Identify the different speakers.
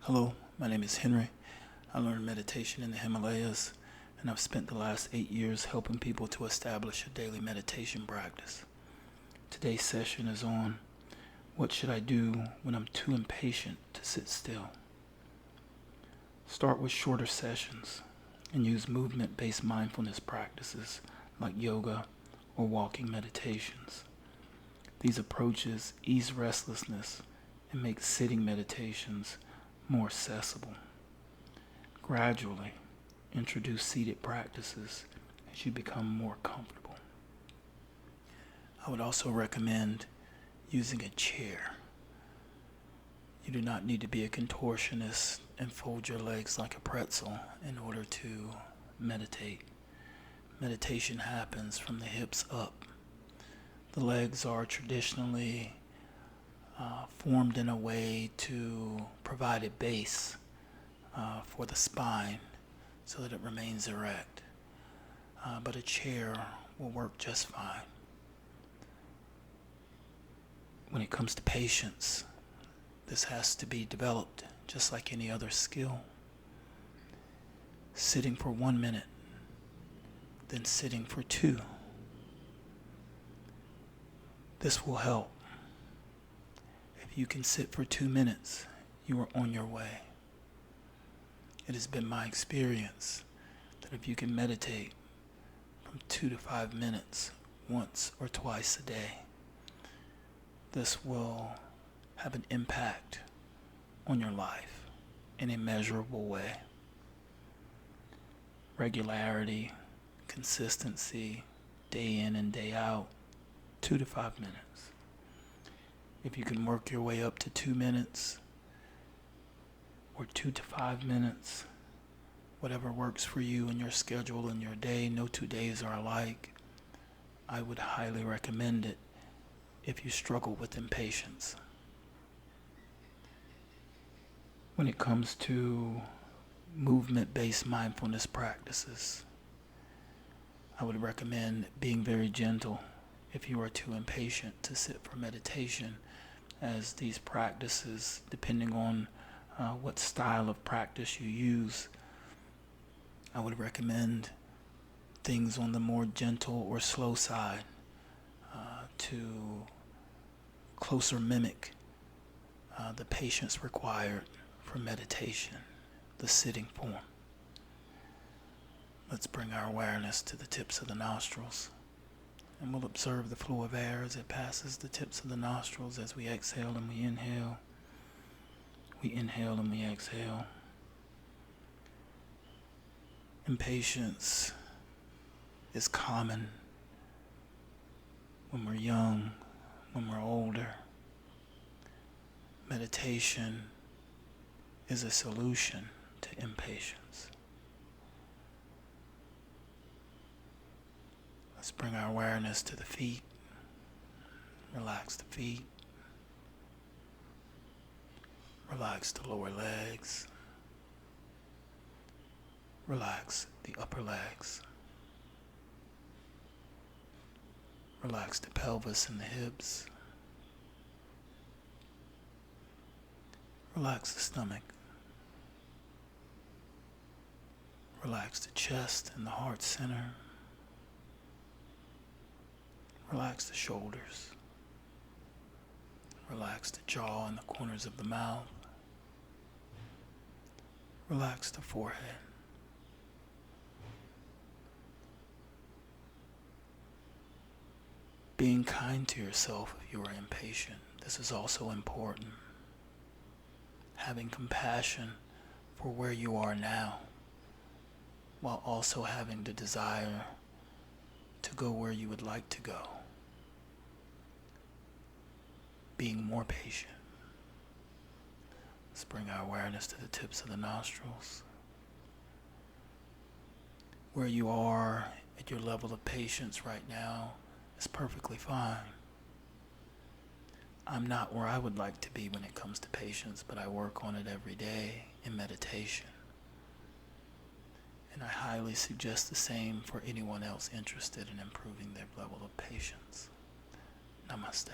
Speaker 1: Hello, my name is Henry. I learned meditation in the Himalayas, and I've spent the last 8 years helping people to establish a daily meditation practice. Today's session is on what should I do when I'm too impatient to sit still. Start with shorter sessions and use movement-based mindfulness practices like yoga or walking meditations. These approaches ease restlessness and make sitting meditations more accessible. Gradually, introduce seated practices as you become more comfortable. I would also recommend using a chair. You do not need to be a contortionist and fold your legs like a pretzel in order to meditate. Meditation happens from the hips up. The legs are traditionally formed in a way to provide a base for the spine so that it remains erect. But a chair will work just fine. When it comes to patience, this has to be developed just like any other skill. Sitting for 1 minute, then sitting for 2. This will help. If you can sit for 2 minutes, you are on your way. It has been my experience that if you can meditate from 2 to 5 minutes once or twice a day, this will have an impact on your life in a measurable way. Regularity, consistency, day in and day out, 2 to 5 minutes. If you can work your way up to 2 minutes or 2 to 5 minutes, whatever works for you and your schedule and your day, no 2 days are alike, I would highly recommend it if you struggle with impatience. When it comes to movement-based mindfulness practices, I would recommend being very gentle if you are too impatient to sit for meditation, as these practices, depending on what style of practice you use, I would recommend things on the more gentle or slow side to closer mimic the patience required for meditation, the sitting form. Let's bring our awareness to the tips of the nostrils, and we'll observe the flow of air as it passes the tips of the nostrils as we exhale and we inhale. We inhale and we exhale. Impatience is common when we're young, when we're older. Meditation is a solution to impatience. Let's bring our awareness to the feet. Relax the feet. Relax the lower legs. Relax the upper legs. Relax the pelvis and the hips. Relax the stomach. Relax the chest and the heart center. Relax the shoulders. Relax the jaw and the corners of the mouth. Relax the forehead. Being kind to yourself if you are impatient. This is also important. Having compassion for where you are now, while also having the desire to go where you would like to go. Being more patient. Let's bring our awareness to the tips of the nostrils. Where you are at your level of patience right now is perfectly fine. I'm not where I would like to be when it comes to patience, but I work on it every day in meditation. And I highly suggest the same for anyone else interested in improving their level of patience. Namaste.